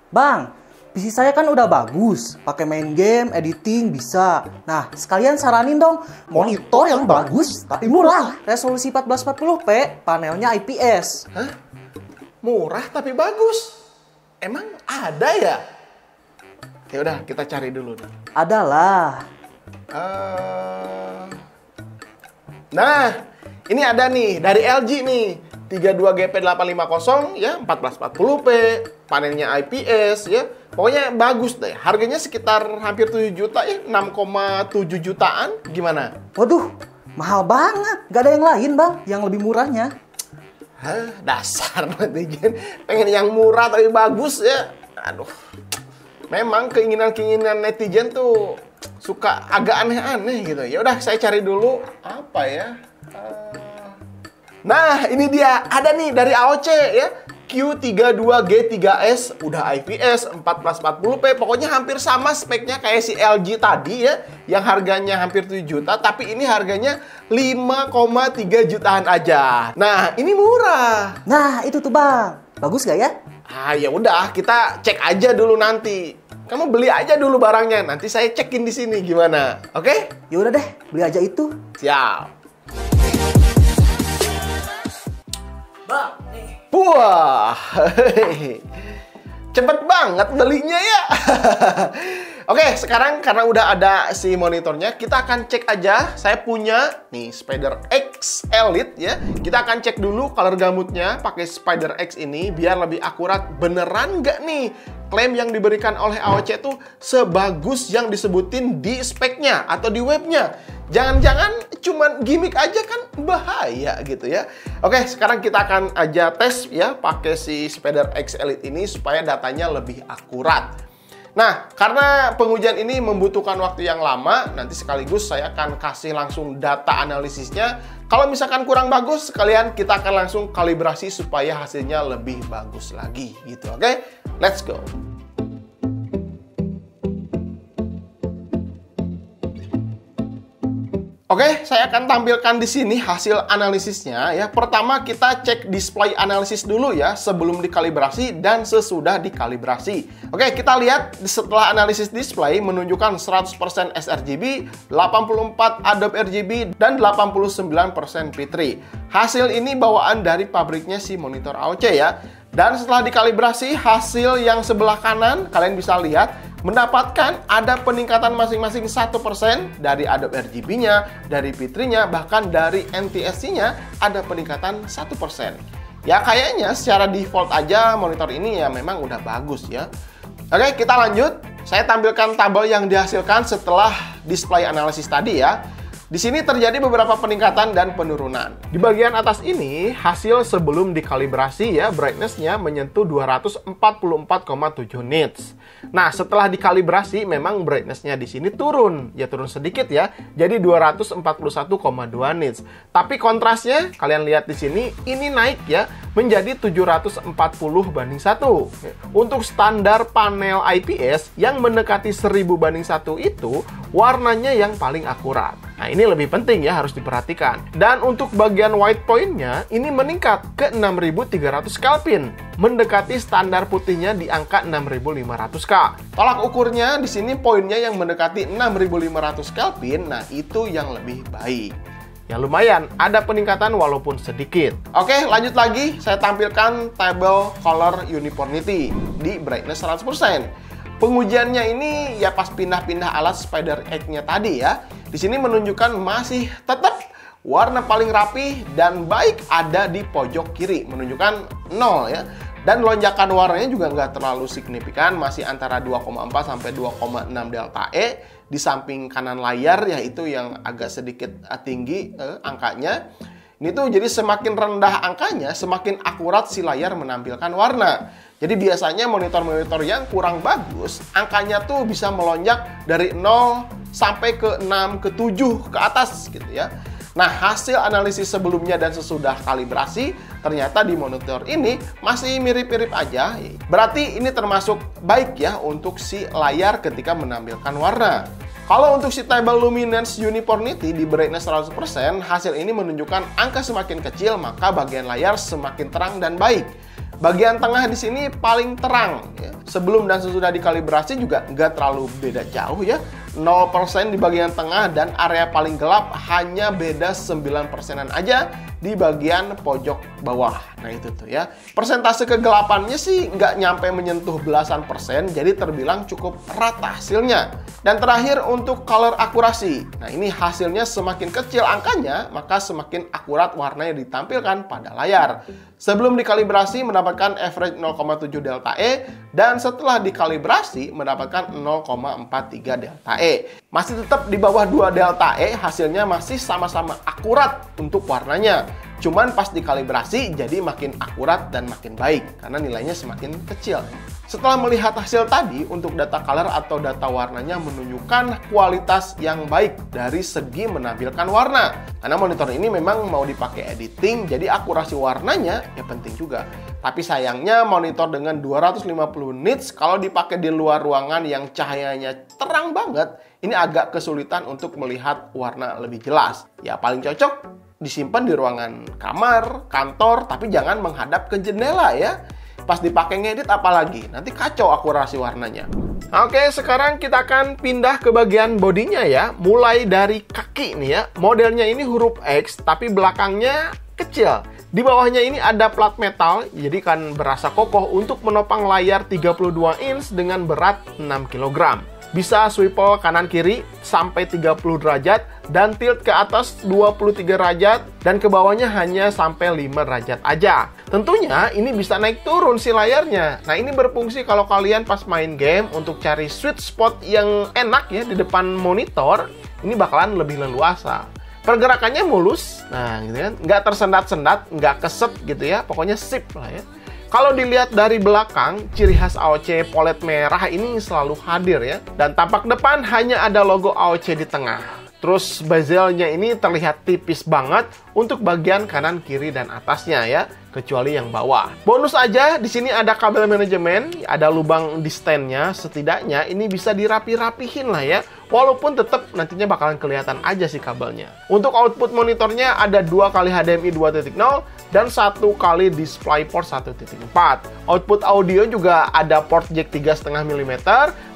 Bang, PC saya kan udah bagus, pakai main game, editing bisa. Nah, sekalian saranin dong monitor yang bagus tapi murah. Resolusi 1440p, panelnya IPS. Hah? Murah tapi bagus? Emang ada ya? Ya udah, kita cari dulu. Adalah. Nah, ini ada nih dari LG nih. 32GP850 ya, 1440p, panelnya IPS ya. Pokoknya bagus deh. Harganya sekitar hampir 7 juta ya, 6,7 jutaan. Gimana? Waduh, mahal banget. Gak ada yang lain, Bang, yang lebih murahnya. Hah, dasar netizen. Pengen yang murah tapi bagus ya. Aduh. Memang keinginan-keinginan netizen tuh suka agak aneh-aneh gitu. Ya udah, saya cari dulu apa ya. Nah, ini dia. Ada nih dari AOC ya. Q32G3S udah IPS 1440p. Pokoknya hampir sama speknya kayak si LG tadi ya, yang harganya hampir 7 juta, tapi ini harganya 5,3 jutaan aja. Nah, ini murah. Nah, itu tuh, Bang. Bagus gak ya? Ya udah, kita cek aja dulu nanti. Kamu beli aja dulu barangnya, nanti saya cekin di sini gimana. Oke? Ya udah deh, beli aja itu. Siap. Bang, nih. Wah, cepet banget belinya ya. Oke, sekarang karena udah ada si monitornya, kita akan cek aja. Saya punya nih Spider X Elite ya. Kita akan cek dulu color gamutnya pakai Spider X ini biar lebih akurat. Beneran nggak nih klaim yang diberikan oleh AOC itu sebagus yang disebutin di speknya atau di webnya? Jangan-jangan cuman gimmick aja kan bahaya gitu ya. Oke, sekarang kita akan aja tes ya pakai si Spider X Elite ini supaya datanya lebih akurat. Nah, karena pengujian ini membutuhkan waktu yang lama, nanti sekaligus saya akan kasih langsung data analisisnya. Kalau misalkan kurang bagus, sekalian kita akan langsung kalibrasi supaya hasilnya lebih bagus lagi gitu. Oke, let's go. Oke, saya akan tampilkan di sini hasil analisisnya ya. Pertama kita cek display analisis dulu ya sebelum dikalibrasi dan sesudah dikalibrasi. Oke, kita lihat setelah analisis display menunjukkan 100% sRGB, 84 Adobe RGB dan 89% P3. Hasil ini bawaan dari pabriknya si monitor AOC ya. Dan setelah dikalibrasi hasil yang sebelah kanan kalian bisa lihat mendapatkan ada peningkatan masing-masing 1% dari Adobe RGB-nya, dari P3-nya, bahkan dari NTSC-nya ada peningkatan 1%. Ya kayaknya secara default aja monitor ini ya memang udah bagus ya. Oke, kita lanjut. Saya tampilkan tabel yang dihasilkan setelah display analisis tadi ya. Di sini terjadi beberapa peningkatan dan penurunan. Di bagian atas ini, hasil sebelum dikalibrasi ya, brightness-nya menyentuh 244,7 nits. Nah, setelah dikalibrasi, memang brightness-nya di sini turun. Ya, turun sedikit ya, jadi 241,2 nits. Tapi kontrasnya, kalian lihat di sini, ini naik ya, menjadi 740:1. Untuk standar panel IPS yang mendekati 1000:1 itu, warnanya yang paling akurat. Nah, ini lebih penting ya, harus diperhatikan. Dan untuk bagian white point-nya, ini meningkat ke 6300 Kelvin, mendekati standar putihnya di angka 6500K. Tolak ukurnya di sini poinnya yang mendekati 6500 Kelvin, nah itu yang lebih baik. Ya lumayan, ada peningkatan walaupun sedikit. Oke, lanjut lagi. Saya tampilkan tabel color uniformity di brightness 100%. Pengujiannya ini ya pas pindah-pindah alat Spider X-nya tadi ya. Di sini menunjukkan masih tetap warna paling rapi dan baik ada di pojok kiri, menunjukkan 0 ya. Dan lonjakan warnanya juga nggak terlalu signifikan, masih antara 2,4 sampai 2,6 delta E. Di samping kanan layar yaitu yang agak sedikit tinggi angkanya. Ini tuh jadi semakin rendah angkanya, semakin akurat si layar menampilkan warna. Jadi biasanya monitor-monitor yang kurang bagus, angkanya tuh bisa melonjak dari 0 sampai ke 6, ke 7, ke atas gitu ya. Nah, hasil analisis sebelumnya dan sesudah kalibrasi, ternyata di monitor ini masih mirip-mirip aja. Berarti ini termasuk baik ya untuk si layar ketika menampilkan warna. Kalau untuk si table luminance uniformity di brightness 100%, hasil ini menunjukkan angka semakin kecil, maka bagian layar semakin terang dan baik. Bagian tengah di sini paling terang, ya. sebelum dan sesudah dikalibrasi juga nggak terlalu beda jauh ya. 0% di bagian tengah dan area paling gelap hanya beda 9%-an aja di bagian pojok bawah. Nah itu tuh ya. Persentase kegelapannya sih nggak nyampe menyentuh belasan persen, jadi terbilang cukup rata hasilnya. Dan terakhir untuk color akurasi. Nah ini hasilnya semakin kecil angkanya, maka semakin akurat warna yang ditampilkan pada layar. Sebelum dikalibrasi mendapatkan average 0,7 delta E, dan setelah dikalibrasi mendapatkan 0,43 delta E. Masih tetap di bawah 2 delta E, hasilnya masih sama-sama akurat untuk warnanya. Cuman pas dikalibrasi jadi makin akurat dan makin baik karena nilainya semakin kecil. Setelah melihat hasil tadi, untuk data color atau data warnanya menunjukkan kualitas yang baik dari segi menampilkan warna. Karena monitor ini memang mau dipakai editing, jadi akurasi warnanya ya penting juga. Tapi sayangnya monitor dengan 250 nits kalau dipakai di luar ruangan yang cahayanya terang banget, ini agak kesulitan untuk melihat warna lebih jelas. Ya paling cocok disimpan di ruangan kamar, kantor, tapi jangan menghadap ke jendela ya. Pas dipakai ngedit apalagi, nanti kacau akurasi warnanya. Oke, sekarang kita akan pindah ke bagian bodinya ya. Mulai dari kaki nih ya. Modelnya ini huruf X, tapi belakangnya kecil. Di bawahnya ini ada plat metal, jadi kan berasa kokoh untuk menopang layar 32 inch dengan berat 6 kg. Bisa swivel kanan kiri sampai 30 derajat dan tilt ke atas 23 derajat dan ke bawahnya hanya sampai 5 derajat aja. Tentunya ini bisa naik turun si layarnya. Nah ini berfungsi kalau kalian pas main game untuk cari sweet spot yang enak ya di depan monitor, ini bakalan lebih leluasa. Pergerakannya mulus, nah gitu kan, nggak tersendat-sendat, nggak keset gitu ya, pokoknya sip lah ya. Kalau dilihat dari belakang, ciri khas AOC polet merah ini selalu hadir ya. Dan tampak depan hanya ada logo AOC di tengah. Terus bezelnya ini terlihat tipis banget untuk bagian kanan, kiri, dan atasnya ya. Kecuali yang bawah. Bonus aja, di sini ada kabel manajemen, ada lubang di standnya. Setidaknya ini bisa dirapi-rapihin lah ya. Walaupun tetap nantinya bakalan kelihatan aja sih kabelnya. Untuk output monitornya ada 2 kali HDMI 2.0 dan 1 kali DisplayPort 1.4. Output audio juga ada port jack 3,5 mm,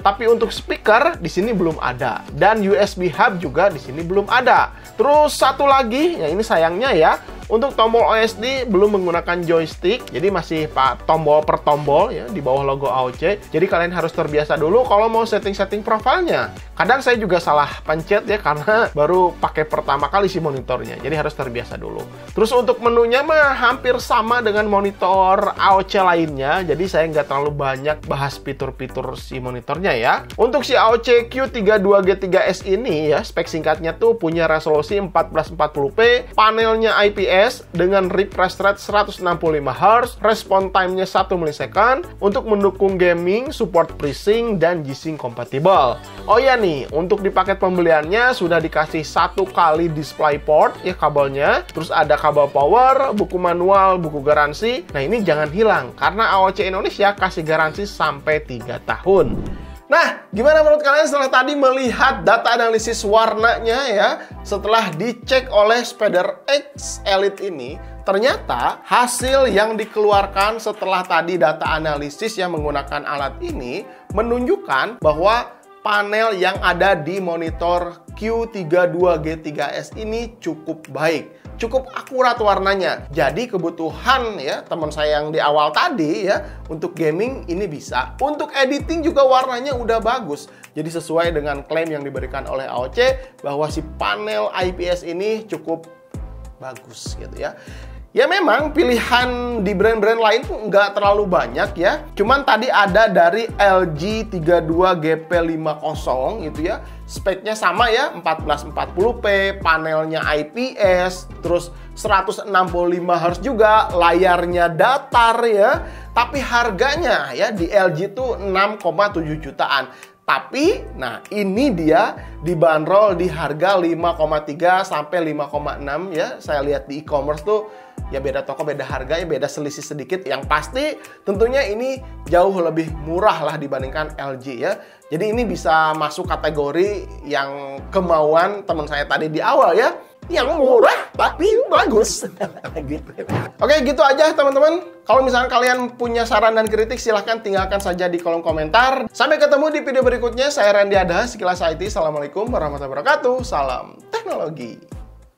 tapi untuk speaker di sini belum ada. Dan USB hub juga di sini belum ada. Terus satu lagi, ya ini sayangnya ya, untuk tombol OSD belum menggunakan joystick, jadi masih tombol per tombol ya di bawah logo AOC. Jadi kalian harus terbiasa dulu kalau mau setting-setting profilnya. Kadang saya juga salah pencet ya karena baru pakai pertama kali si monitornya. Jadi harus terbiasa dulu. Terus untuk menunya mah hampir sama dengan monitor AOC lainnya. Jadi saya nggak terlalu banyak bahas fitur-fitur si monitornya ya. Untuk si AOC Q32G3S ini ya, spek singkatnya tuh punya resolusi 1440p, panelnya IPS dengan refresh rate 165 Hz, respon time-nya 1 millisecond untuk mendukung gaming, support FreeSync, dan G-Sync compatible. Oh iya nih, untuk di paket pembeliannya sudah dikasih 1 kali DisplayPort ya kabelnya, terus ada kabel power, buku manual, buku garansi. Nah ini jangan hilang, karena AOC Indonesia kasih garansi sampai 3 tahun. Nah, gimana menurut kalian setelah tadi melihat data analisis warnanya ya? Setelah dicek oleh Spider X Elite ini, ternyata hasil yang dikeluarkan setelah tadi data analisis yang menggunakan alat ini menunjukkan bahwa panel yang ada di monitor Q32G3S ini cukup baik. Cukup akurat warnanya. Jadi kebutuhan ya teman saya yang di awal tadi ya untuk gaming ini bisa. Untuk editing juga warnanya udah bagus. Jadi sesuai dengan klaim yang diberikan oleh AOC bahwa si panel IPS ini cukup bagus gitu ya. Ya memang pilihan di brand-brand lain tuh nggak terlalu banyak ya. Cuman tadi ada dari LG 32GP50 gitu ya. Speknya sama ya, 1440p, panelnya IPS, terus 165 Hz juga, layarnya datar ya. Tapi harganya ya di LG tuh 6,7 jutaan. Tapi, nah ini dia dibanderol di harga 5,3 sampai 5,6 ya. Saya lihat di e-commerce tuh ya beda toko, beda harga, ya beda selisih sedikit. Yang pasti tentunya ini jauh lebih murah lah dibandingkan LG ya. Jadi ini bisa masuk kategori yang kemauan teman saya tadi di awal ya. yang murah tapi bagus. Gitu. Oke, gitu aja teman-teman. Kalau misalnya kalian punya saran dan kritik, silahkan tinggalkan saja di kolom komentar. Sampai ketemu di video berikutnya. Saya Randy Adha, Sekilas IT. Assalamualaikum warahmatullahi wabarakatuh. Salam teknologi.